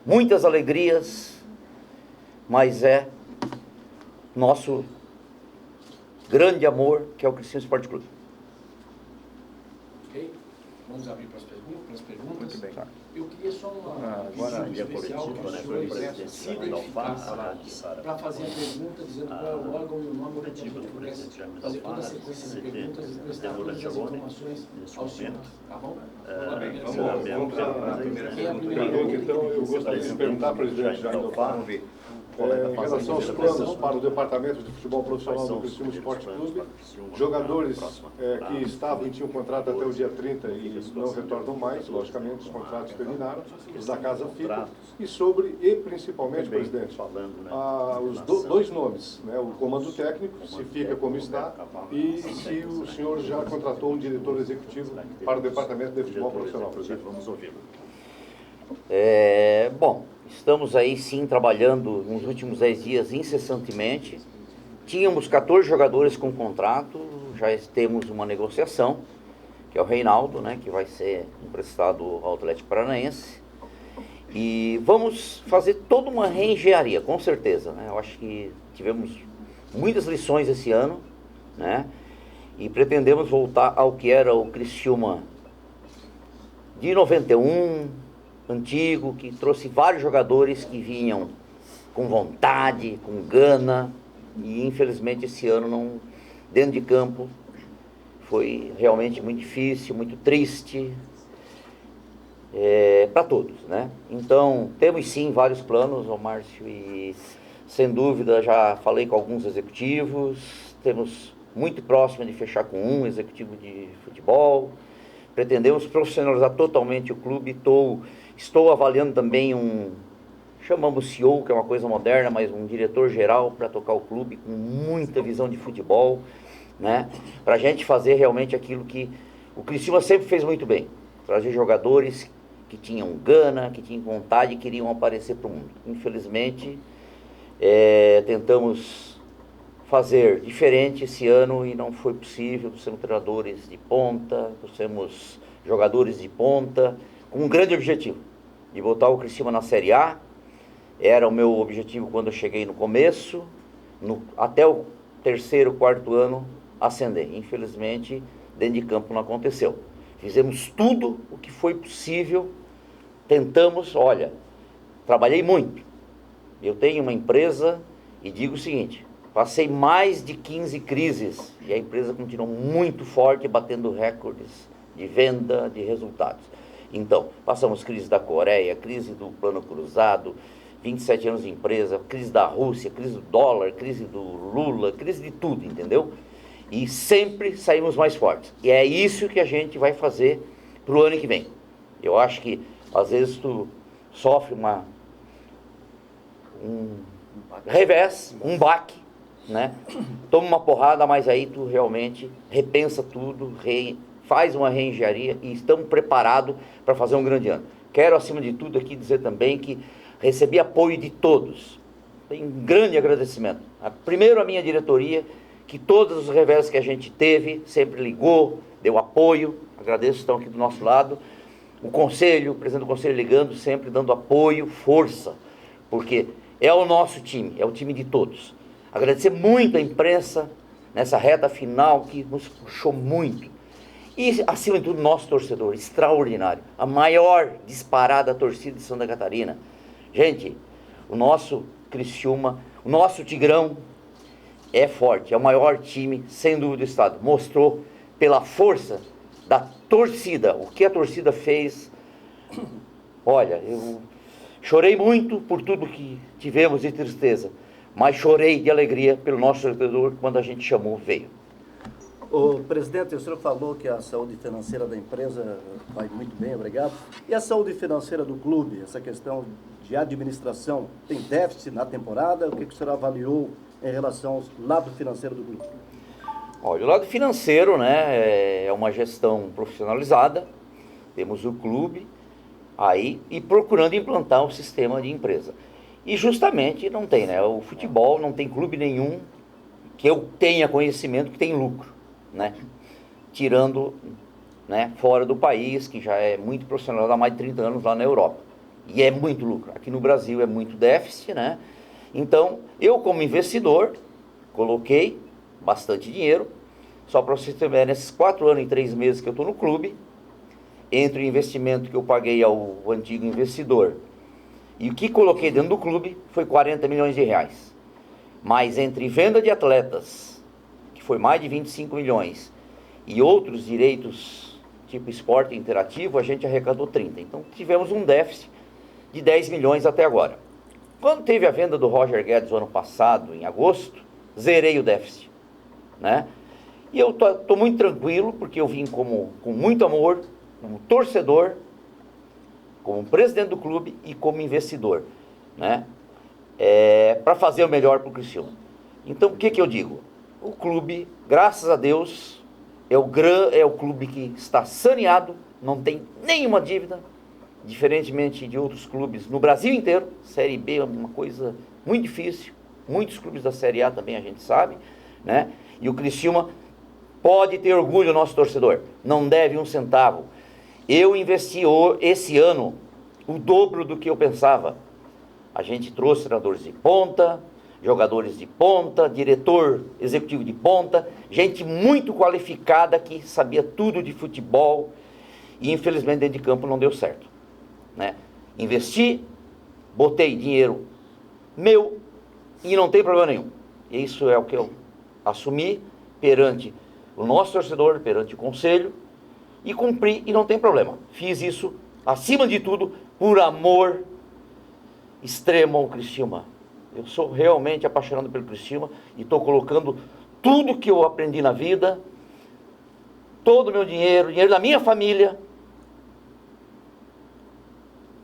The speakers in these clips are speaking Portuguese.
muitas alegrias, mas é nosso grande amor, que é o Criciúma Esporte Clube. Ok? Vamos abrir para as perguntas. Muito bem. Eu queria só uma Agora, visita especial que os senhores se identificassem para fazer a pergunta, dizendo qual é o órgão e o nome, para que a gente pudesse fazer toda a sequência de perguntas e prestar todas as informações aos senhores. Tá bom? Vamos à primeira pergunta. Então, eu gostaria de perguntar, presidente, já indo para em relação aos planos para o Departamento de Futebol Profissional do Criciúma Esporte Clube, jogadores que estavam e tinham contrato até o dia 30 e não retornam mais, logicamente, os contratos terminaram, os da casa ficam, e principalmente, presidente, os dois nomes, né, o comando técnico, se fica como está, e se o senhor já contratou um diretor executivo para o Departamento de Futebol Profissional, presidente. Vamos ouvi-lo. Bom, estamos aí sim trabalhando nos últimos 10 dias incessantemente. Tínhamos 14 jogadores com contrato, já temos uma negociação, que é o Reinaldo, né, que vai ser emprestado ao Atlético Paranaense. E vamos fazer toda uma reengenharia, com certeza, né? Eu acho que tivemos muitas lições esse ano, né? E pretendemos voltar ao que era o Criciúma de 91, antigo, que trouxe vários jogadores que vinham com vontade, com gana, e infelizmente esse ano não, dentro de campo, foi realmente muito difícil, muito triste, para todos, né? Então, temos sim vários planos, ô Márcio, e sem dúvida já falei com alguns executivos, temos muito próximo de fechar com um executivo de futebol, pretendemos profissionalizar totalmente o clube, estou avaliando também chamamos CEO, que é uma coisa moderna, mas um diretor-geral para tocar o clube com muita visão de futebol, né? Para a gente fazer realmente aquilo que o Criciúma sempre fez muito bem, trazer jogadores que tinham gana, que tinham vontade e queriam aparecer para o mundo. Infelizmente, tentamos fazer diferente esse ano e não foi possível. Trouxemos treinadores de ponta, trouxemos jogadores de ponta, com um grande objetivo, de botar o Criciúma na Série A. Era o meu objetivo quando eu cheguei no começo, até o terceiro, quarto ano, ascender. Infelizmente, dentro de campo não aconteceu. Fizemos tudo o que foi possível, tentamos, trabalhei muito. Eu tenho uma empresa e digo o seguinte, passei mais de 15 crises e a empresa continuou muito forte, batendo recordes de venda, de resultados. Então, passamos crise da Coreia, crise do Plano Cruzado, 27 anos de empresa, crise da Rússia, crise do dólar, crise do Lula, crise de tudo, entendeu? E sempre saímos mais fortes. E é isso que a gente vai fazer para o ano que vem. Eu acho que, às vezes, tu sofre um revés, um baque, né? Toma uma porrada, mas aí tu realmente repensa tudo, faz uma reengenharia e estamos preparados para fazer um grande ano. Quero, acima de tudo, aqui dizer também que recebi apoio de todos. Tenho um grande agradecimento. Primeiro a minha diretoria, que todos os revés que a gente teve, sempre ligou, deu apoio, agradeço, estão aqui do nosso lado. O conselho, o presidente do conselho ligando, sempre dando apoio, força, porque é o nosso time, é o time de todos. Agradecer muito a imprensa nessa reta final que nos puxou muito. E, acima de tudo, nosso torcedor, extraordinário. A maior disparada torcida de Santa Catarina. Gente, o nosso Criciúma, o nosso Tigrão é forte, é o maior time, sem dúvida, do estado. Mostrou pela força da torcida, o que a torcida fez. Olha, eu chorei muito por tudo que tivemos de tristeza, mas chorei de alegria pelo nosso torcedor quando a gente chamou, veio. O presidente, o senhor falou que a saúde financeira da empresa vai muito bem, obrigado. E a saúde financeira do clube, essa questão de administração, tem déficit na temporada? O que o senhor avaliou em relação ao lado financeiro do clube? Olha, o lado financeiro, né, é uma gestão profissionalizada, temos o clube aí e procurando implantar um sistema de empresa. E justamente não tem, né, o futebol não tem clube nenhum que eu tenha conhecimento que tem lucro, né, tirando, né, fora do país, que já é muito profissional há mais de 30 anos lá na Europa. E é muito lucro. Aqui no Brasil é muito déficit, né? Então, eu como investidor, coloquei bastante dinheiro. Só para você ter ideia, nesses 4 anos e 3 meses que eu estou no clube, entre o investimento que eu paguei ao antigo investidor e o que coloquei dentro do clube, foi 40 milhões de reais. Mas entre venda de atletas, que foi mais de 25 milhões, e outros direitos, tipo esporte interativo, a gente arrecadou 30. Então tivemos um déficit de 10 milhões até agora. Quando teve a venda do Roger Guedes no ano passado, em agosto, zerei o déficit, né? E eu tô muito tranquilo, porque eu vim com muito amor, como torcedor, como presidente do clube e como investidor, né? Para fazer o melhor para o Criciúma. Então, o que eu digo? O clube, graças a Deus, é o clube que está saneado, não tem nenhuma dívida, diferentemente de outros clubes no Brasil inteiro. Série B é uma coisa muito difícil, muitos clubes da Série A também a gente sabe, né? E o Criciúma pode ter orgulho, nosso torcedor, não deve um centavo. Eu investi esse ano o dobro do que eu pensava. A gente trouxe treinadores de ponta, jogadores de ponta, diretor executivo de ponta, gente muito qualificada que sabia tudo de futebol, e infelizmente dentro de campo não deu certo, né? Investi, botei dinheiro meu e não tem problema nenhum. E isso é o que eu assumi perante o nosso torcedor, perante o conselho, e cumpri, e não tem problema. Fiz isso, acima de tudo, por amor extremo ao Criciúma. Eu sou realmente apaixonado pelo Criciúma e estou colocando tudo que eu aprendi na vida, todo o meu dinheiro, o dinheiro da minha família,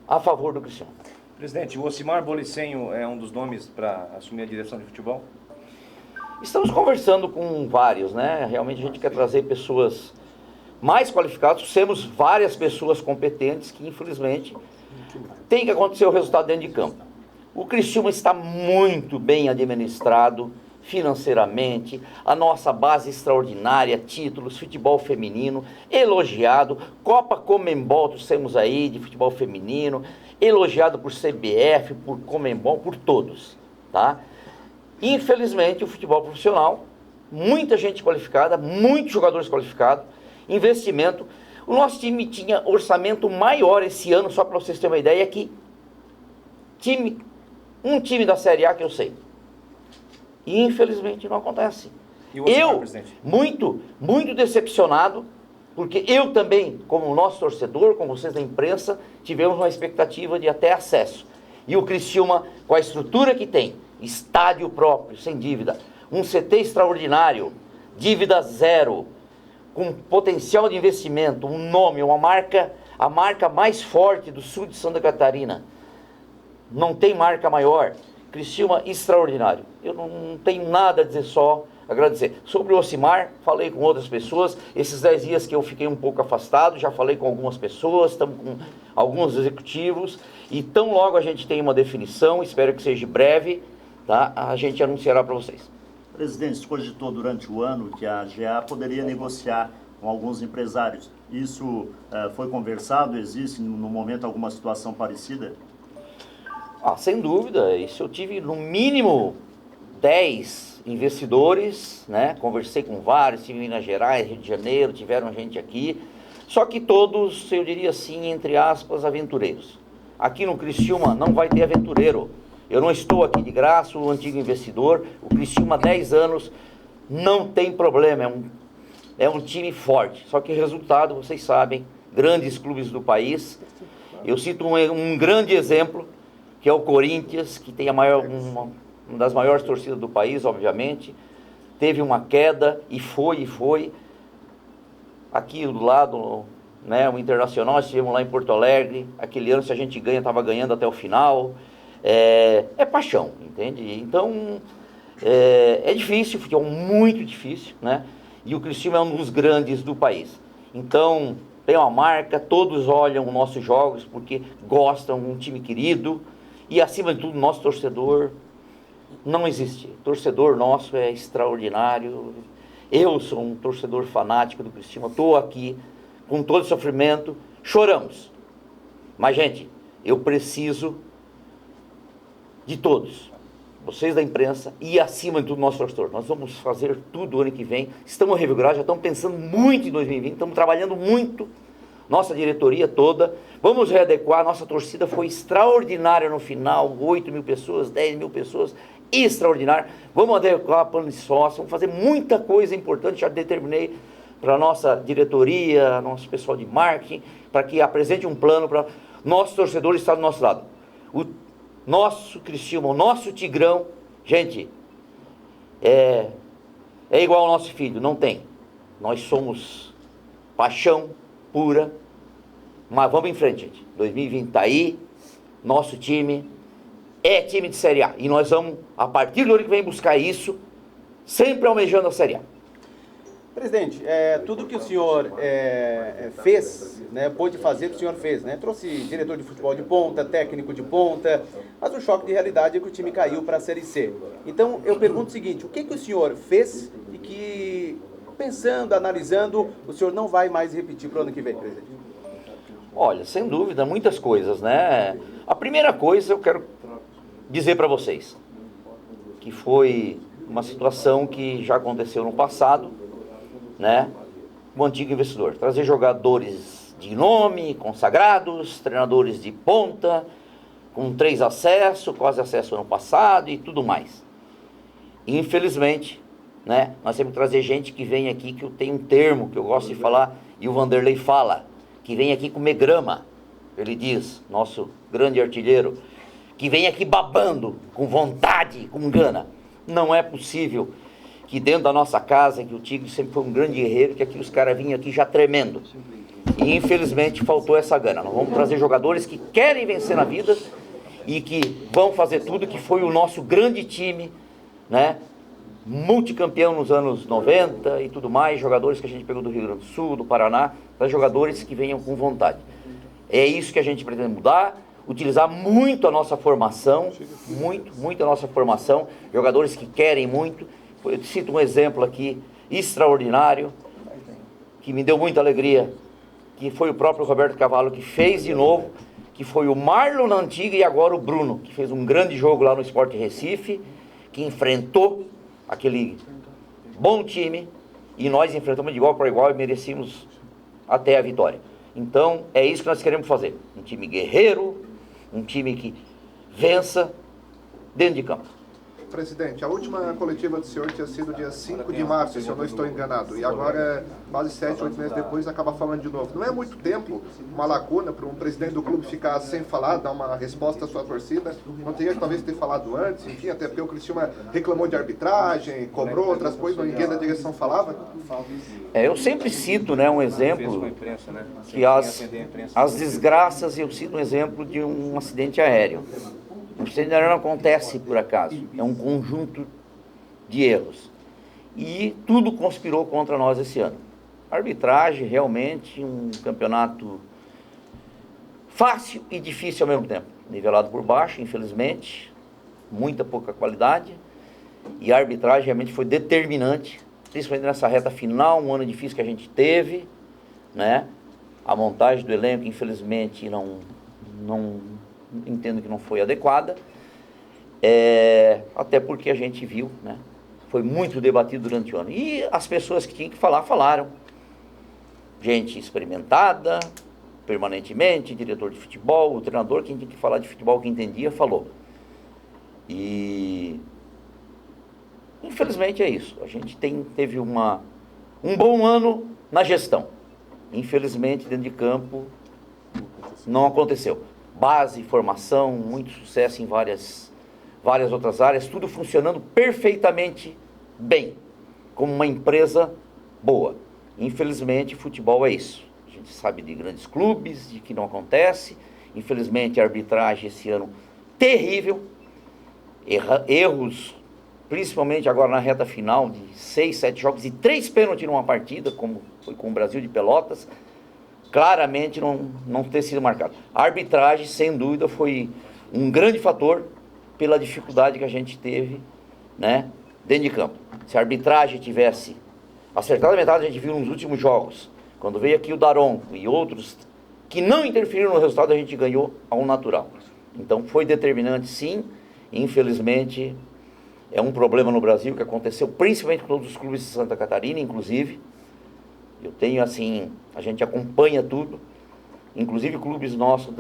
a favor do Criciúma. Presidente, o Ocimar Bolicenho é um dos nomes para assumir a direção de futebol? Estamos conversando com vários, né? Realmente a gente quer trazer pessoas mais qualificadas. Temos várias pessoas competentes que, infelizmente, tem que acontecer o resultado dentro de campo. O Criciúma está muito bem administrado financeiramente, a nossa base extraordinária, títulos, futebol feminino, elogiado, Copa Comembol, temos aí de futebol feminino, elogiado por CBF, por Comembol, por todos, tá? Infelizmente, o futebol profissional, muita gente qualificada, muitos jogadores qualificados, investimento. O nosso time tinha orçamento maior esse ano, só para vocês terem uma ideia, que um time da Série A que eu sei. E infelizmente não acontece. E você, eu, presidente? muito decepcionado, porque eu também, como nosso torcedor, como vocês da imprensa, tivemos uma expectativa de até acesso. E o Criciúma, com a estrutura que tem, estádio próprio, sem dívida, um CT extraordinário, dívida zero, com potencial de investimento, um nome, uma marca, a marca mais forte do sul de Santa Catarina. Não tem marca maior. Criciúma extraordinário. Eu não tenho nada a dizer, só agradecer. Sobre o Ocimar, falei com outras pessoas. Esses 10 dias que eu fiquei um pouco afastado, já falei com algumas pessoas, estamos com alguns executivos, e tão logo a gente tem uma definição, espero que seja breve, tá? A gente anunciará para vocês. Presidente, se cogitou durante o ano que a GA poderia negociar com alguns empresários. Isso foi conversado? Existe no momento alguma situação parecida? Sem dúvida. Isso eu tive no mínimo 10 investidores, né? Conversei com vários, tive em Minas Gerais, Rio de Janeiro, tiveram gente aqui. Só que todos, eu diria assim, entre aspas, aventureiros. Aqui no Criciúma não vai ter aventureiro. Eu não estou aqui de graça, o antigo investidor. O Criciúma há 10 anos não tem problema, é um time forte. Só que resultado, vocês sabem, grandes clubes do país. Eu cito um grande exemplo, que é o Corinthians, que tem uma das maiores torcidas do país, obviamente. Teve uma queda e foi. Aqui do lado, né, o Internacional, estivemos lá em Porto Alegre. Aquele ano, se a gente ganha, estava ganhando até o final. É paixão, entende? Então, é difícil, futebol muito difícil, né? E o Criciúma é um dos grandes do país. Então, tem uma marca, todos olham os nossos jogos porque gostam, um time querido. E, acima de tudo, nosso torcedor não existe. O torcedor nosso é extraordinário. Eu sou um torcedor fanático do Criciúma, estou aqui com todo sofrimento, choramos. Mas, gente, eu preciso de todos, vocês da imprensa e acima de tudo nosso torcedor. Nós vamos fazer tudo o ano que vem, estamos revigorados, já estamos pensando muito em 2020, estamos trabalhando muito, nossa diretoria toda, vamos readequar, nossa torcida foi extraordinária no final, 8 mil pessoas, 10 mil pessoas, extraordinário, vamos adequar plano de sócio, vamos fazer muita coisa importante, já determinei para a nossa diretoria, nosso pessoal de marketing, para que apresente um plano para nossos torcedores estar do nosso lado. O nosso Criciúma, o nosso Tigrão, gente, é igual ao nosso filho, não tem. Nós somos paixão pura, mas vamos em frente, gente. 2020 está aí, nosso time é time de Série A. E nós vamos, a partir do ano que vem, buscar isso, sempre almejando a Série A. Presidente, tudo que o senhor fez, né, pôde fazer, o senhor fez, né? Trouxe diretor de futebol de ponta, técnico de ponta, mas o choque de realidade é que o time caiu para a Série C. Então, eu pergunto o seguinte, o que o senhor fez e que, pensando, analisando, o senhor não vai mais repetir para o ano que vem, presidente? Olha, sem dúvida, muitas coisas, né? A primeira coisa eu quero dizer para vocês, que foi uma situação que já aconteceu no passado, né? O antigo investidor, trazer jogadores de nome, consagrados, treinadores de ponta, com 3 acessos, quase acesso ano passado e tudo mais. Infelizmente, né? Nós temos que trazer gente que vem aqui, que eu tenho um termo que eu gosto de falar, e o Vanderlei fala, que vem aqui comer grama, ele diz, nosso grande artilheiro, que vem aqui babando, com vontade, com gana. Não é possível que dentro da nossa casa, que o Tigre sempre foi um grande guerreiro, que aqui os caras vinham aqui já tremendo. E infelizmente faltou essa gana. Nós vamos trazer jogadores que querem vencer na vida e que vão fazer tudo, que foi o nosso grande time, né? Multicampeão nos anos 90 e tudo mais, jogadores que a gente pegou do Rio Grande do Sul, do Paraná, jogadores que venham com vontade. É isso que a gente pretende mudar, utilizar muito a nossa formação, muito a nossa formação, jogadores que querem muito. Eu cito um exemplo aqui, extraordinário, que me deu muita alegria, que foi o próprio Roberto Cavalo que fez de novo, que foi o Marlon na antiga e agora o Bruno, que fez um grande jogo lá no Sport Recife, que enfrentou aquele bom time, e nós enfrentamos de igual para igual e merecemos até a vitória. Então, é isso que nós queremos fazer. Um time guerreiro, um time que vença dentro de campo. Presidente, a última coletiva do senhor tinha sido dia 5 de março, se eu não estou enganado. E agora, quase 7, 8 meses depois, acaba falando de novo. Não é muito tempo, uma lacuna para um presidente do clube ficar sem falar, dar uma resposta à sua torcida. Não teria que talvez ter falado antes, enfim, até porque o Criciúma reclamou de arbitragem, cobrou outras coisas, ninguém da direção falava. Eu sempre cito, né, um exemplo, que as desgraças, eu cito um exemplo de um acidente aéreo. O acidente aéreo não acontece por acaso, é um conjunto de erros. E tudo conspirou contra nós esse ano. A arbitragem, realmente, um campeonato fácil e difícil ao mesmo tempo. Nivelado por baixo, infelizmente, muita pouca qualidade. E a arbitragem realmente foi determinante, principalmente nessa reta final, um ano difícil que a gente teve, né? A montagem do elenco, infelizmente, não entendo que não foi adequada, até porque a gente viu, né? Foi muito debatido durante o ano. E as pessoas que tinham que falar, falaram. Gente experimentada, permanentemente, diretor de futebol, o treinador, quem tinha que falar de futebol, que entendia, falou. E infelizmente é isso. A gente teve um bom ano na gestão. Infelizmente, dentro de campo, não aconteceu. Base, formação, muito sucesso em várias outras áreas, tudo funcionando perfeitamente bem, como uma empresa boa. Infelizmente, futebol é isso. A gente sabe de grandes clubes, de que não acontece. Infelizmente, a arbitragem esse ano terrível. Erros, principalmente agora na reta final, de 6, 7 jogos e 3 pênaltis numa partida, como foi com o Brasil de Pelotas. Claramente não ter sido marcado. A arbitragem, sem dúvida, foi um grande fator pela dificuldade que a gente teve, né, dentro de campo. Se a arbitragem tivesse acertado a metade, a gente viu nos últimos jogos, quando veio aqui o Daron e outros que não interferiram no resultado, a gente ganhou ao natural. Então foi determinante, sim. Infelizmente é um problema no Brasil que aconteceu principalmente com todos os clubes de Santa Catarina, inclusive. Eu tenho assim, a gente acompanha tudo, inclusive clubes nossos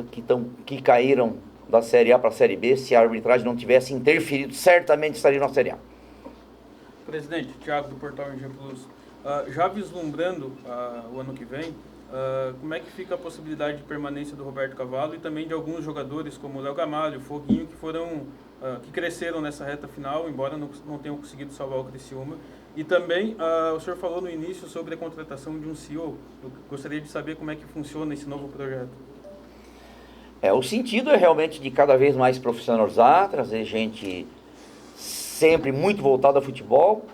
que caíram da Série A para a Série B. Se a arbitragem não tivesse interferido, certamente estaria na Série A. Presidente, Thiago do Portal NG Plus, já vislumbrando o ano que vem, como é que fica a possibilidade de permanência do Roberto Cavalo e também de alguns jogadores como o Léo Gamalho, o Foguinho, que cresceram nessa reta final, embora não tenham conseguido salvar o Criciúma? E também, o senhor falou no início sobre a contratação de um CEO. Eu gostaria de saber como é que funciona esse novo projeto. O sentido é realmente de cada vez mais profissionalizar, trazer gente sempre muito voltada ao futebol.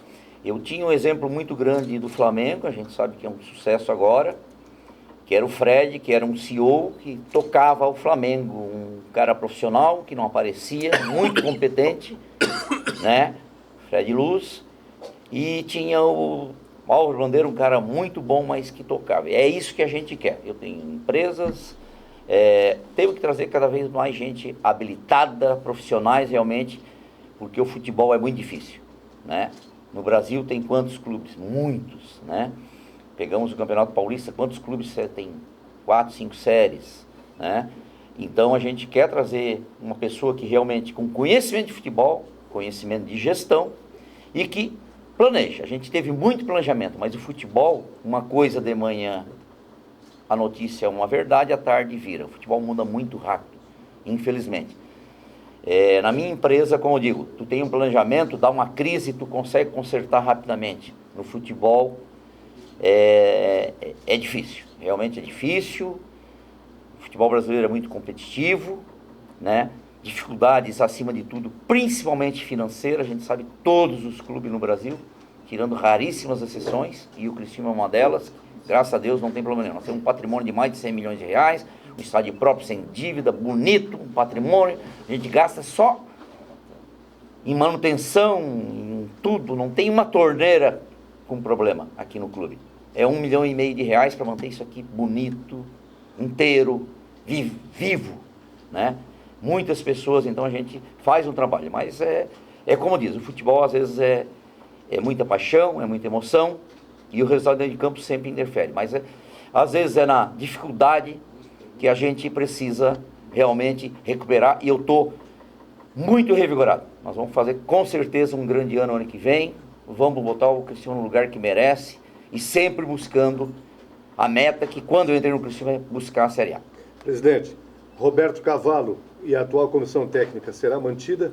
Eu tinha um exemplo muito grande do Flamengo, a gente sabe que é um sucesso agora, que era o Fred, que era um CEO que tocava o Flamengo, um cara profissional que não aparecia, muito competente, né? Fred Luz. E tinha o Mauro Bandeira, um cara muito bom, mas que tocava. É isso que a gente quer. Eu tenho empresas, temos que trazer cada vez mais gente habilitada, profissionais realmente, porque o futebol é muito difícil, né? No Brasil tem quantos clubes? Muitos, né? Pegamos o Campeonato Paulista, quantos clubes tem? 4, 5 séries, né? Então a gente quer trazer uma pessoa que realmente, com conhecimento de futebol, conhecimento de gestão, e que planeja. A gente teve muito planejamento, mas o futebol, uma coisa de manhã, a notícia é uma verdade, à tarde vira. O futebol muda muito rápido, infelizmente. Na minha empresa, como eu digo, tu tem um planejamento, dá uma crise, tu consegue consertar rapidamente. No futebol, é difícil, realmente é difícil. O futebol brasileiro é muito competitivo, né? Dificuldades acima de tudo, principalmente financeiras. A gente sabe todos os clubes no Brasil, tirando raríssimas exceções, e o Criciúma é uma delas. Graças a Deus não tem problema nenhum. Nós temos um patrimônio de mais de 100 milhões de reais, um estádio próprio sem dívida, bonito, um patrimônio. A gente gasta só em manutenção, em tudo. Não tem uma torneira com problema aqui no clube. É 1,5 milhão de reais para manter isso aqui bonito, inteiro, vivo, né? Muitas pessoas, então a gente faz um trabalho, mas é como diz, o futebol às vezes é muita paixão, é muita emoção, e o resultado dentro de campo sempre interfere, mas às vezes é na dificuldade que a gente precisa realmente recuperar, e eu estou muito revigorado. Nós vamos fazer com certeza um grande ano que vem, vamos botar o Criciúma no lugar que merece, e sempre buscando a meta que quando eu entrei no Criciúma é buscar a Série A. Presidente, Roberto Cavalo e a atual comissão técnica será mantida?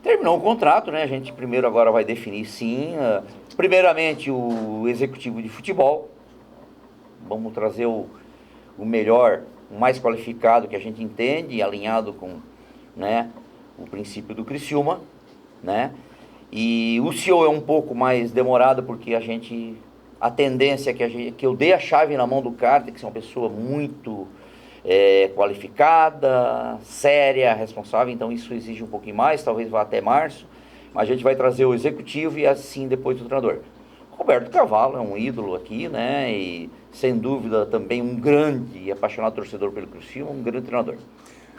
Terminou o contrato, né? A gente primeiro agora vai definir, sim, primeiramente o executivo de futebol. Vamos trazer o melhor, o mais qualificado que a gente entende, alinhado com, né, o princípio do Criciúma, né? E o CEO é um pouco mais demorado, porque a tendência é que eu dê a chave na mão do cara, tem que ser uma pessoa muito qualificada, séria, responsável, então isso exige um pouquinho mais, talvez vá até março, mas a gente vai trazer o executivo e assim depois o treinador. Roberto Cavalo é um ídolo aqui, né, e sem dúvida também um grande e apaixonado torcedor pelo Criciúma, um grande treinador.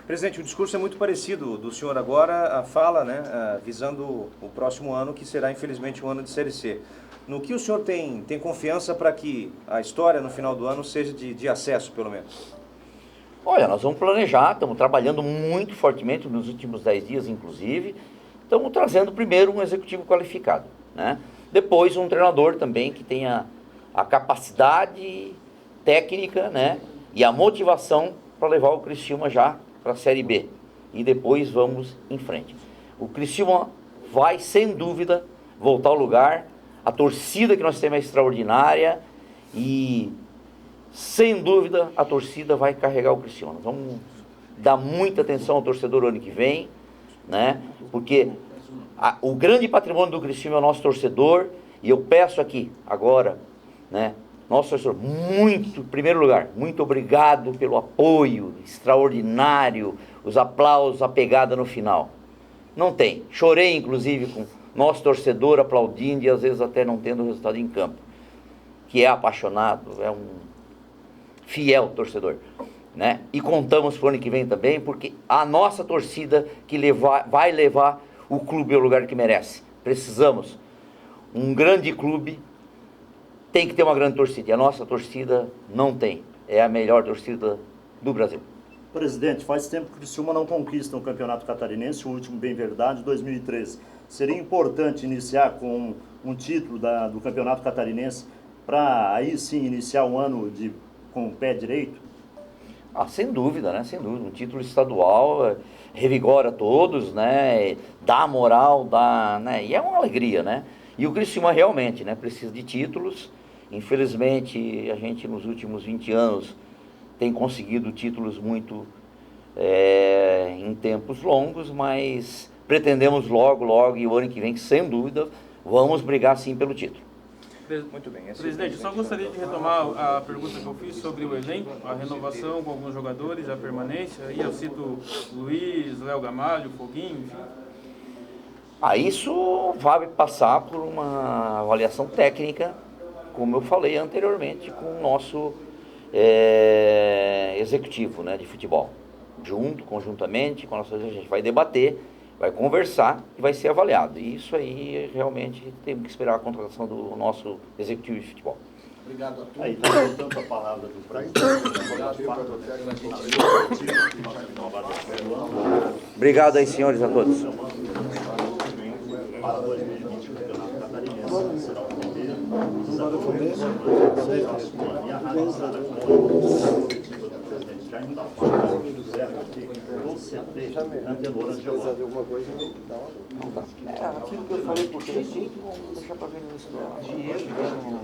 Presidente, o discurso é muito parecido do senhor agora, a fala, né, visando o próximo ano, que será infelizmente um ano de Série C. No que o senhor tem confiança para que a história no final do ano seja de acesso, pelo menos? Olha, nós vamos planejar, estamos trabalhando muito fortemente nos últimos 10 dias, inclusive. Estamos trazendo primeiro um executivo qualificado, né? Depois um treinador também que tenha a capacidade técnica, né, e a motivação para levar o Criciúma já para a Série B. E depois vamos em frente. O Criciúma vai, sem dúvida, voltar ao lugar. A torcida que nós temos é extraordinária e, sem dúvida, a torcida vai carregar o Criciúma. Vamos dar muita atenção ao torcedor ano que vem, né? Porque o grande patrimônio do Criciúma é o nosso torcedor, e eu peço aqui, agora, né, nosso torcedor, em primeiro lugar, muito obrigado pelo apoio extraordinário, os aplausos, a pegada no final. Não tem. Chorei, inclusive, com nosso torcedor aplaudindo e às vezes até não tendo resultado em campo, que é apaixonado, fiel torcedor, né? E contamos para o ano que vem também, porque a nossa torcida que vai levar o clube ao lugar que merece. Precisamos. Um grande clube tem que ter uma grande torcida, e a nossa torcida não tem. É a melhor torcida do Brasil. Presidente, faz tempo que o Criciúma não conquista um campeonato catarinense, o último, bem verdade, 2013. Seria importante iniciar com um título do campeonato catarinense para aí sim iniciar o ano com o pé direito? Sem dúvida, né? Sem dúvida. Um título estadual revigora todos, né? Dá moral, né? E é uma alegria, né? E o Criciúma realmente, né? Precisa de títulos. Infelizmente, a gente nos últimos 20 anos tem conseguido títulos muito em tempos longos, mas pretendemos logo, e o ano que vem, sem dúvida, vamos brigar sim pelo título. Muito bem. Presidente, só gostaria de retomar a pergunta que eu fiz sobre o elenco, a renovação com alguns jogadores, a permanência. Aí eu cito Luiz, Léo Gamalho, Foguinho, enfim. Isso vai passar por uma avaliação técnica, como eu falei anteriormente, com o nosso executivo, né, de futebol. Conjuntamente, com a nossa, a gente vai debater, vai conversar e vai ser avaliado. E isso aí, realmente, temos que esperar a contratação do nosso executivo de futebol. Obrigado a todos. Aí está voltando a palavra do presidente. Obrigado aí, senhores, a todos. Para 2020, o campeonato catarinense será o primeiro. E a Rádio Sara com o objetivo do presidente Jair está falando certo aqui, no CT, Antenora de alguma coisa. Aquilo que eu falei por 3, vamos deixar para ver no início do ano.